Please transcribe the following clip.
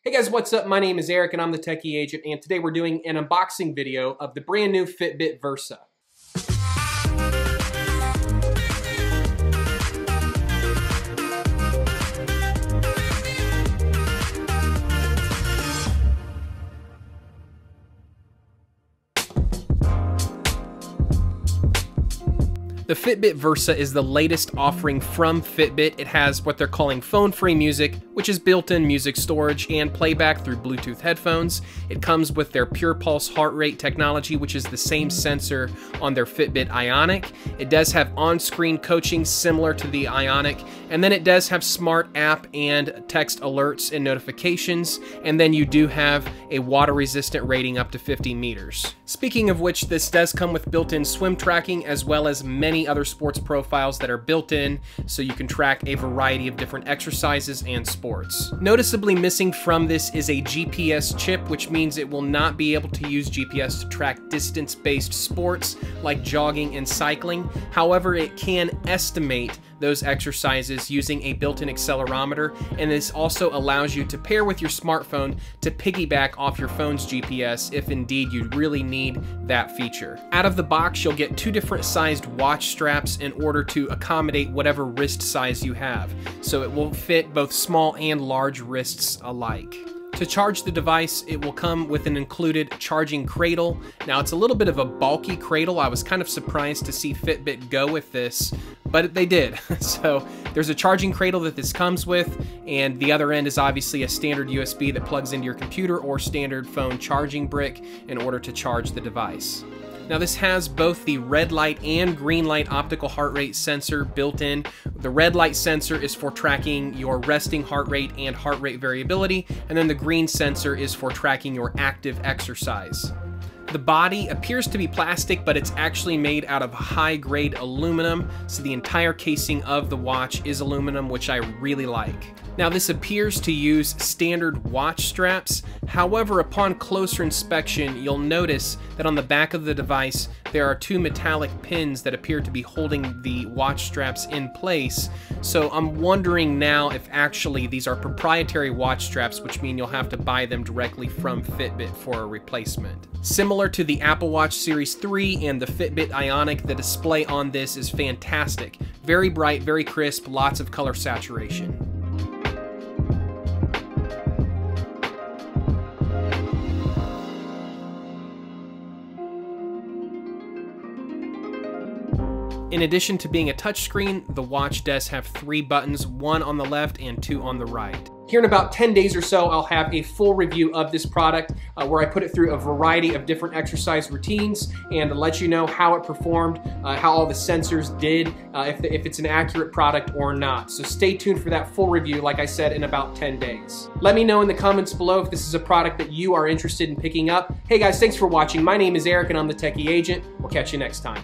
Hey guys, what's up? My name is Eric and I'm the Techie Agent, and today we're doing an unboxing video of the brand new Fitbit Versa. The Fitbit Versa is the latest offering from Fitbit. It has what they're calling phone-free music, which is built-in music storage and playback through Bluetooth headphones. It comes with their Pure Pulse heart rate technology, which is the same sensor on their Fitbit Ionic. It does have on-screen coaching similar to the Ionic, and then it does have smart app and text alerts and notifications, and then you do have a water-resistant rating up to 50 meters. Speaking of which, this does come with built-in swim tracking as well as many other sports profiles that are built in, so you can track a variety of different exercises and sports. Noticeably missing from this is a GPS chip, which means it will not be able to use GPS to track distance-based sports like jogging and cycling. However, it can estimate those exercises using a built-in accelerometer, and this also allows you to pair with your smartphone to piggyback off your phone's GPS if indeed you really need that feature. Out of the box, you'll get two different sized watch straps in order to accommodate whatever wrist size you have, so it will fit both small and large wrists alike. To charge the device, it will come with an included charging cradle. Now, it's a little bit of a bulky cradle. I was kind of surprised to see Fitbit go with this, but they did. So there's a charging cradle that this comes with, and the other end is obviously a standard USB that plugs into your computer or standard phone charging brick in order to charge the device. Now, this has both the red light and green light optical heart rate sensor built in. The red light sensor is for tracking your resting heart rate and heart rate variability, and then the green sensor is for tracking your active exercise. The body appears to be plastic, but it's actually made out of high-grade aluminum, so the entire casing of the watch is aluminum, which I really like. Now, this appears to use standard watch straps. However, upon closer inspection, you'll notice that on the back of the device, there are two metallic pins that appear to be holding the watch straps in place. So I'm wondering now if actually these are proprietary watch straps, which mean you'll have to buy them directly from Fitbit for a replacement. Similar to the Apple Watch Series 3 and the Fitbit Ionic, the display on this is fantastic. Very bright, very crisp, lots of color saturation. In addition to being a touchscreen, the watch does have 3 buttons, 1 on the left and 2 on the right. Here in about 10 days or so, I'll have a full review of this product where I put it through a variety of different exercise routines and let you know how it performed, how all the sensors did, if it's an accurate product or not. So stay tuned for that full review, like I said, in about 10 days. Let me know in the comments below if this is a product that you are interested in picking up. Hey guys, thanks for watching. My name is Eric and I'm the Techie Agent. We'll catch you next time.